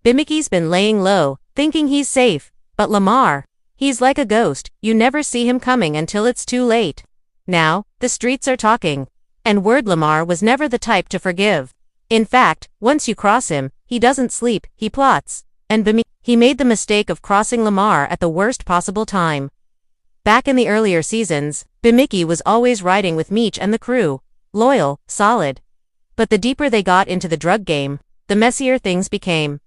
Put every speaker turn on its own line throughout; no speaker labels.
B-Mickie's been laying low, thinking he's safe, but Lamar, he's like a ghost, you never see him coming until it's too late. Now, the streets are talking. And word Lamar was never the type to forgive. In fact, once you cross him, he doesn't sleep, he plots. And B-Mickie, he made the mistake of crossing Lamar at the worst possible time. Back in the earlier seasons, B-Mickie was always riding with Meech and the crew. Loyal, solid. But the deeper they got into the drug game, the messier things became.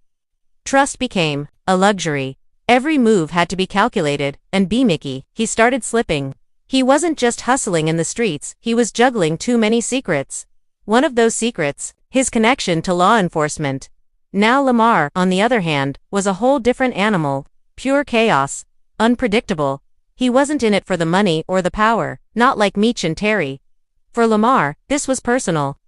Trust became a luxury. Every move had to be calculated, and B-Mickie, he started slipping. He wasn't just hustling in the streets, he was juggling too many secrets. One of those secrets, his connection to law enforcement. Now Lamar, on the other hand, was a whole different animal. Pure chaos. Unpredictable. He wasn't in it for the money or the power, not like Meech and Terry. For Lamar, this was personal.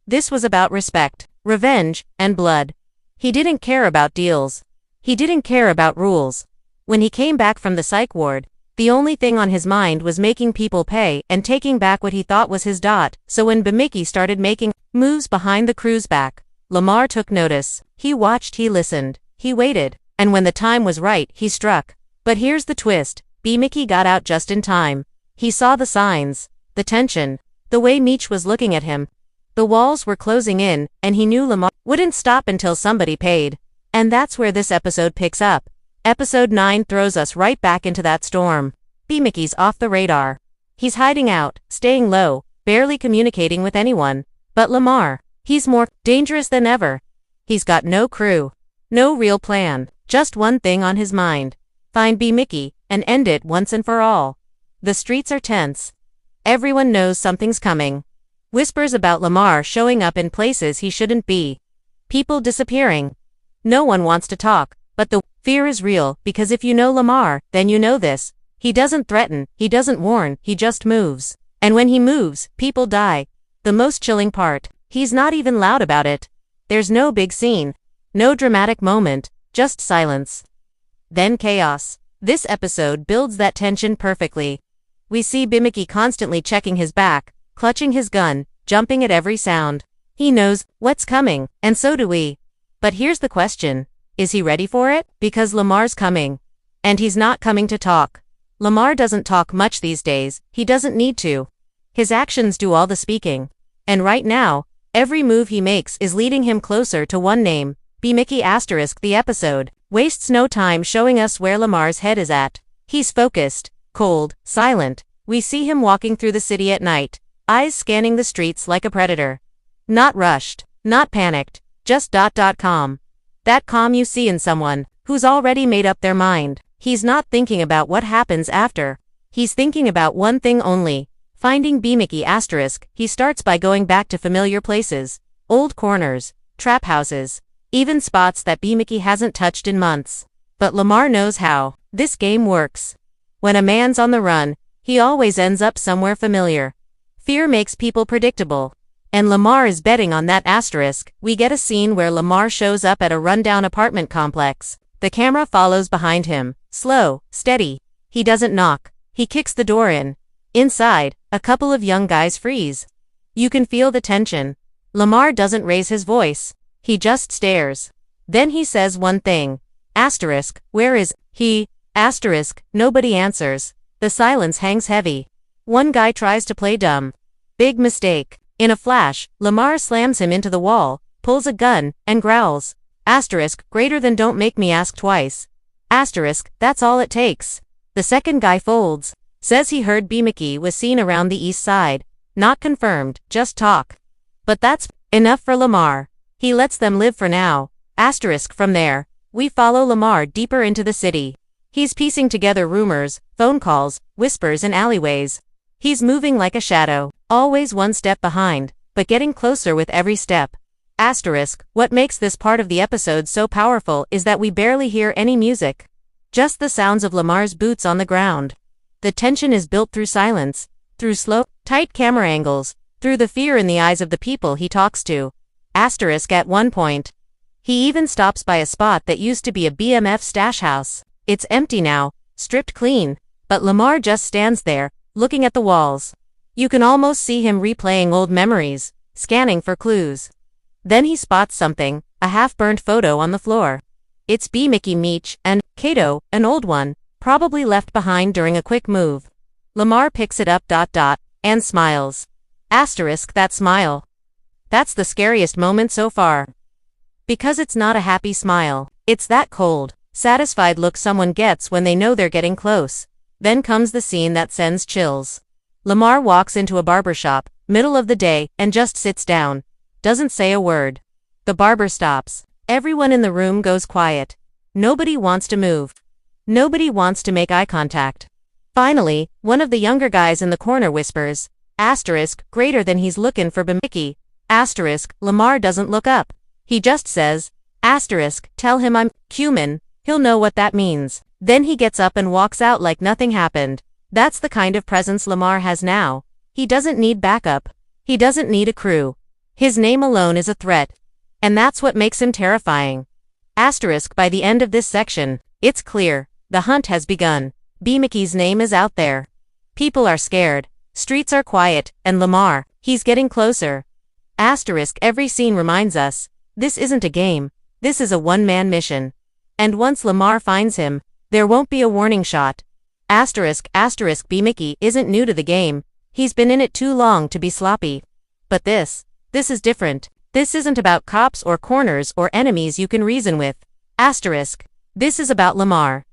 This was about respect, revenge, and blood. He didn't care about deals. He didn't care about rules. When he came back from the psych ward, the only thing on his mind was making people pay and taking back what he thought was his dot. So when B-Mickie started making moves behind the crew's back, Lamar took notice. He watched, he listened, he waited, and when the time was right, he struck. But here's the twist. B-Mickie got out just in time. He saw the signs, the tension, the way Meech was looking at him. The walls were closing in, and he knew Lamar wouldn't stop until somebody paid. And that's where this episode picks up. Episode 9 throws us right back into that storm. B-Mickie's off the radar. He's hiding out, staying low, barely communicating with anyone. But Lamar, he's more dangerous than ever. He's got no crew, no real plan, just one thing on his mind. Find B-Mickie, and end it once and for all. The streets are tense. Everyone knows something's coming. Whispers about Lamar showing up in places he shouldn't be. People disappearing. No one wants to talk, but the fear is real because if you know Lamar, then you know this. He doesn't threaten, he doesn't warn, he just moves. And when he moves, people die. The most chilling part, he's not even loud about it. There's no big scene, no dramatic moment, just silence. Then chaos. This episode builds that tension perfectly. We see B-Mickie constantly checking his back, clutching his gun, jumping at every sound. He knows what's coming, and so do we. But here's the question. Is he ready for it? Because Lamar's coming. And he's not coming to talk. Lamar doesn't talk much these days, he doesn't need to. His actions do all the speaking. And right now, every move he makes is leading him closer to one name. B-Mickie *. The episode wastes no time showing us where Lamar's head is at. He's focused, cold, silent. We see him walking through the city at night, eyes scanning the streets like a predator. Not rushed, not panicked, just calm. That calm you see in someone who's already made up their mind. He's not thinking about what happens after. He's thinking about one thing only, finding B-Mickie *. He starts by going back to familiar places, old corners, trap houses, even spots that B-Mickie hasn't touched in months. But Lamar knows how this game works. When a man's on the run, he always ends up somewhere familiar. Fear makes people predictable. And Lamar is betting on that *. We get a scene where Lamar shows up at a rundown apartment complex. The camera follows behind him, slow, steady. He doesn't knock. He kicks the door in. Inside, a couple of young guys freeze. You can feel the tension. Lamar doesn't raise his voice. He just stares. Then he says one thing. *, where is he? *, nobody answers. The silence hangs heavy. One guy tries to play dumb. Big mistake. In a flash, Lamar slams him into the wall, pulls a gun, and growls. * greater than don't make me ask twice. *, that's all it takes. The second guy folds. Says he heard B-Mickie was seen around the east side. Not confirmed, just talk. But that's enough for Lamar. He lets them live for now. * from there, we follow Lamar deeper into the city. He's piecing together rumors, phone calls, whispers in alleyways. He's moving like a shadow, always one step behind, but getting closer with every step. *, what makes this part of the episode so powerful is that we barely hear any music. Just the sounds of Lamar's boots on the ground. The tension is built through silence, through slow, tight camera angles, through the fear in the eyes of the people he talks to. * at one point, he even stops by a spot that used to be a BMF stash house. It's empty now, stripped clean, but Lamar just stands there, looking at the walls. You can almost see him replaying old memories, scanning for clues. Then he spots something, a half-burnt photo on the floor. It's B-Mickie, Meech, and Kato, an old one, probably left behind during a quick move. Lamar picks it up, and smiles. Asterisk that smile. That's the scariest moment so far. Because it's not a happy smile. It's that cold, satisfied look someone gets when they know they're getting close. Then comes the scene that sends chills. Lamar walks into a barbershop, middle of the day, and just sits down. Doesn't say a word. The barber stops. Everyone in the room goes quiet. Nobody wants to move. Nobody wants to make eye contact. Finally, one of the younger guys in the corner whispers, asterisk, greater than he's looking for B-Mickie. Asterisk, Lamar doesn't look up. He just says, asterisk, tell him I'm human, he'll know what that means. Then he gets up and walks out like nothing happened. That's the kind of presence Lamar has now. He doesn't need backup. He doesn't need a crew. His name alone is a threat. And that's what makes him terrifying. Asterisk, by the end of this section, it's clear, the hunt has begun. B-Mickie's name is out there. People are scared. Streets are quiet, and Lamar, he's getting closer. Asterisk, every scene reminds us, this isn't a game, this is a one-man mission. And once Lamar finds him, there won't be a warning shot. Asterisk, B-Mickie isn't new to the game, he's been in it too long to be sloppy. But this is different. This isn't about cops or corners or enemies you can reason with. Asterisk, this is about Lamar.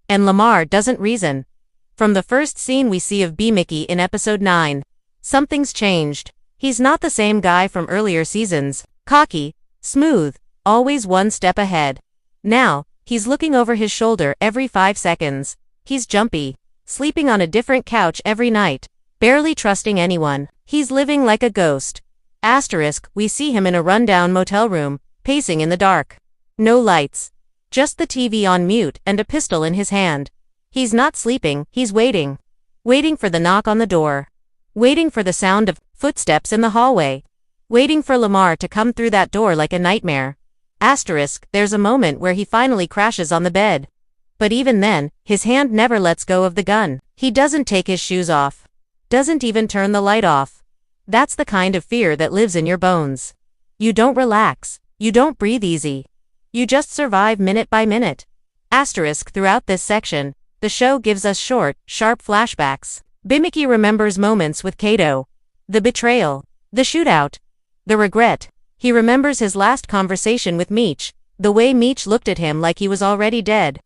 And Lamar doesn't reason. From the first scene we see of B-Mickie in episode 9, something's changed. He's not the same guy from earlier seasons, cocky, smooth, always one step ahead. Now, he's looking over his shoulder every 5 seconds. He's jumpy, sleeping on a different couch every night, barely trusting anyone. He's living like a ghost. Asterisk, we see him in a rundown motel room, pacing in the dark. No lights. Just the TV on mute and a pistol in his hand. He's not sleeping, he's waiting. Waiting for the knock on the door. Waiting for the sound of footsteps in the hallway. Waiting for Lamar to come through that door like a nightmare. Asterisk, there's a moment where he finally crashes on the bed. But even then, his hand never lets go of the gun. He doesn't take his shoes off. Doesn't even turn the light off. That's the kind of fear that lives in your bones. You don't relax. You don't breathe easy. You just survive minute by minute. Asterisk, throughout this section, the show gives us short, sharp flashbacks. B-Mickie remembers moments with Kato. The betrayal. The shootout. The regret. He remembers his last conversation with Meech, the way Meech looked at him like he was already dead.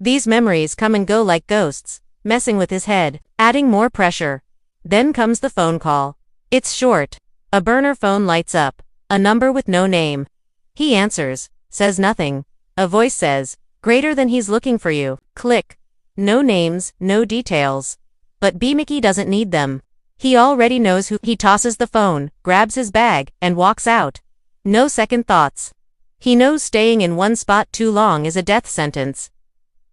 These memories come and go like ghosts, messing with his head, adding more pressure. Then comes the phone call. It's short. A burner phone lights up. A number with no name. He answers, says nothing. A voice says, greater than he's looking for you. Click. No names, no details. But B-Mickie doesn't need them. He already knows who. He tosses the phone, grabs his bag, and walks out. No second thoughts. He knows staying in one spot too long is a death sentence.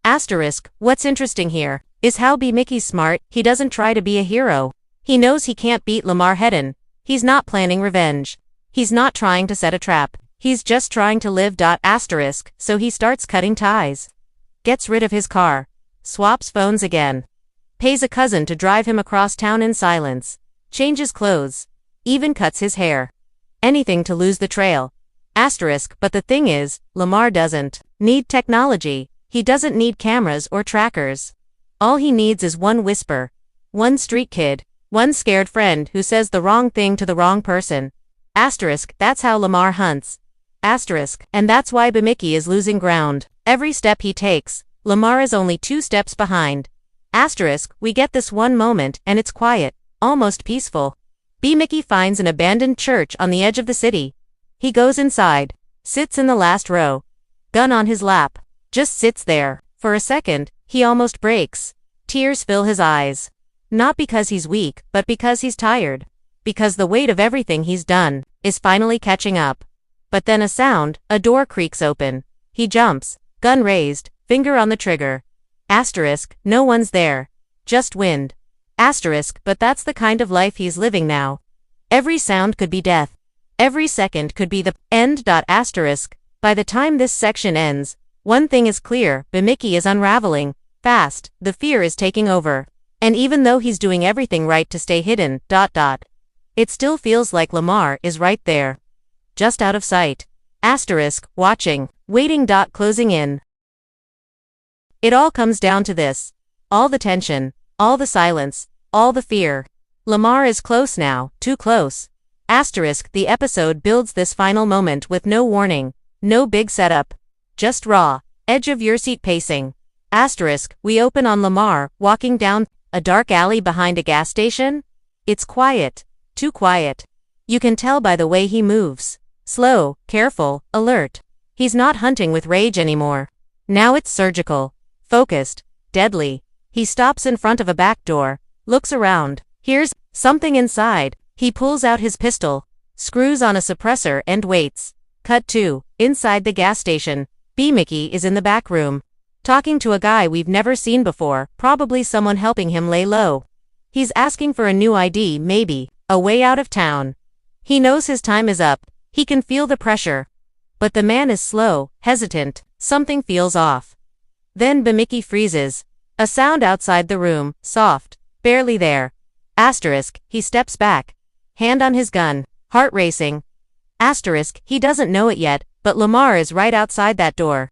Asterisk, what's interesting here is how B-Mickie's smart. He doesn't try to be a hero. He knows he can't beat Lamar head-on. He's not planning revenge. He's not trying to set a trap. He's just trying to live. Asterisk, so he starts cutting ties. Gets rid of his car. Swaps phones again. Pays a cousin to drive him across town in silence. Changes clothes. Even cuts his hair. Anything to lose the trail. Asterisk, but the thing is, Lamar doesn't need technology. He doesn't need cameras or trackers. All he needs is one whisper. One street kid. One scared friend who says the wrong thing to the wrong person. Asterisk, that's how Lamar hunts. Asterisk, and that's why B-Mickie is losing ground. Every step he takes, Lamar is only 2 steps behind. Asterisk, we get this one moment, and it's quiet, almost peaceful. B-Mickie finds an abandoned church on the edge of the city. He goes inside, sits in the last row. Gun on his lap. Just sits there. For a second, he almost breaks. Tears fill his eyes. Not because he's weak, but because he's tired. Because the weight of everything he's done is finally catching up. But then a door creaks open. He jumps, gun raised, finger on the trigger. Asterisk, no one's there. Just wind. Asterisk, but that's the kind of life he's living now. Every sound could be death. Every second could be the end. Asterisk, by the time this section ends, one thing is clear, B-Mickie is unraveling. Fast, the fear is taking over. And even though he's doing everything right to stay hidden, it still feels like Lamar is right there. Just out of sight. Asterisk, watching, waiting. Closing in. It all comes down to this. All the tension, all the silence, all the fear. Lamar is close now, too close. Asterisk, the episode builds this final moment with no warning, no big setup. Just raw, edge of your seat pacing. Asterisk, we open on Lamar, walking down a dark alley behind a gas station. It's quiet, too quiet. You can tell by the way he moves. Slow, careful, alert. He's not hunting with rage anymore. Now it's surgical, focused, deadly. He stops in front of a back door, looks around, hears something inside. He pulls out his pistol, screws on a suppressor and waits. Cut 2, inside the gas station. B-Mickie is in the back room, talking to a guy we've never seen before, probably someone helping him lay low. He's asking for a new ID, maybe, a way out of town. He knows his time is up, he can feel the pressure. But the man is slow, hesitant, something feels off. Then B-Mickie freezes. A sound outside the room, soft, barely there. Asterisk, he steps back. Hand on his gun, heart racing. Asterisk, he doesn't know it yet, but Lamar is right outside that door.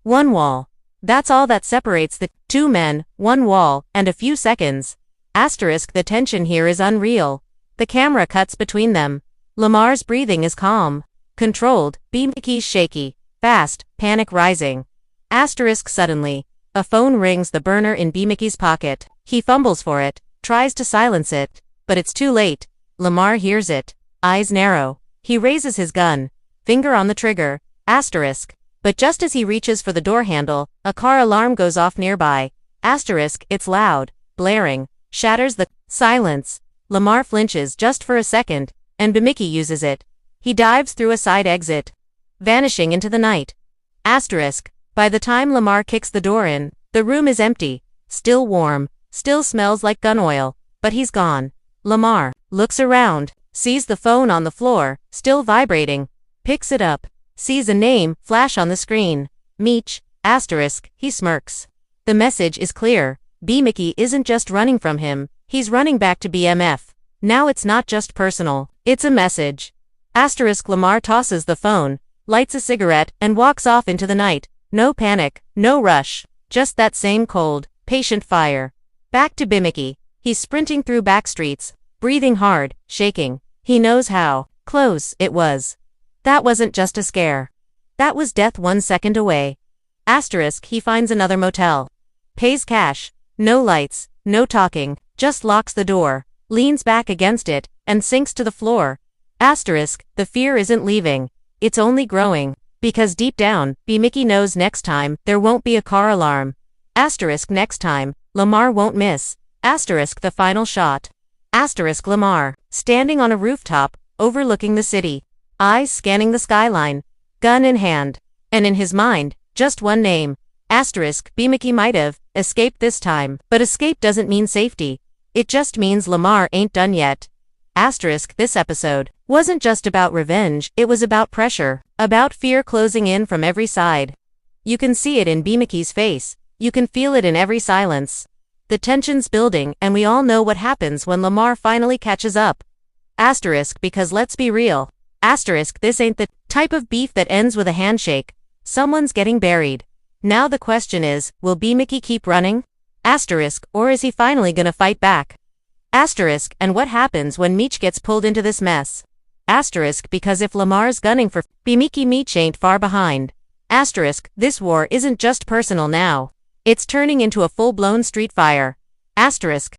One wall. That's all that separates the two men, one wall, and a few seconds. Asterisk, the tension here is unreal. The camera cuts between them. Lamar's breathing is calm, controlled, B-Mickie's shaky, fast, panic rising. Asterisk, suddenly, a phone rings, the burner in B-Mickie's pocket. He fumbles for it, tries to silence it, but it's too late. Lamar hears it, eyes narrow. He raises his gun, finger on the trigger, asterisk. But just as he reaches for the door handle, a car alarm goes off nearby. Asterisk, it's loud, blaring, shatters the silence. Lamar flinches just for a second, and B-Mickie uses it. He dives through a side exit, vanishing into the night. Asterisk, by the time Lamar kicks the door in, the room is empty, still warm, still smells like gun oil, but he's gone. Lamar looks around, sees the phone on the floor, still vibrating, picks it up, sees a name flash on the screen. Meech, asterisk, he smirks. The message is clear. B-Mickie isn't just running from him, he's running back to BMF. Now it's not just personal, it's a message. Asterisk, Lamar tosses the phone, lights a cigarette, and walks off into the night. No panic, no rush, just that same cold, patient fire. Back to B-Mickie. He's sprinting through back streets, breathing hard, shaking. He knows how close it was. That wasn't just a scare. That was death 1 second away. Asterisk, he finds another motel. Pays cash. No lights, no talking, just locks the door, leans back against it, and sinks to the floor. Asterisk, the fear isn't leaving. It's only growing. Because deep down, B-Mickie knows next time, there won't be a car alarm. Asterisk, next time, Lamar won't miss. Asterisk, the final shot. Asterisk, Lamar, standing on a rooftop, overlooking the city. Eyes scanning the skyline. Gun in hand. And in his mind, just one name. Asterisk, B-Mickie might have escaped this time, but escape doesn't mean safety. It just means Lamar ain't done yet. Asterisk, this episode wasn't just about revenge, it was about pressure, about fear closing in from every side. You can see it in B-Mickie's face, you can feel it in every silence. The tension's building, and we all know what happens when Lamar finally catches up. Asterisk, because let's be real. Asterisk, this ain't the type of beef that ends with a handshake. Someone's getting buried. Now the question is, will B-Mickie keep running? Asterisk, or is he finally gonna fight back? Asterisk, and what happens when Meech gets pulled into this mess? Asterisk, because if Lamar's gunning for B-Mickie, Meech ain't far behind. Asterisk, this war isn't just personal now. It's turning into a full-blown street fire. Asterisk,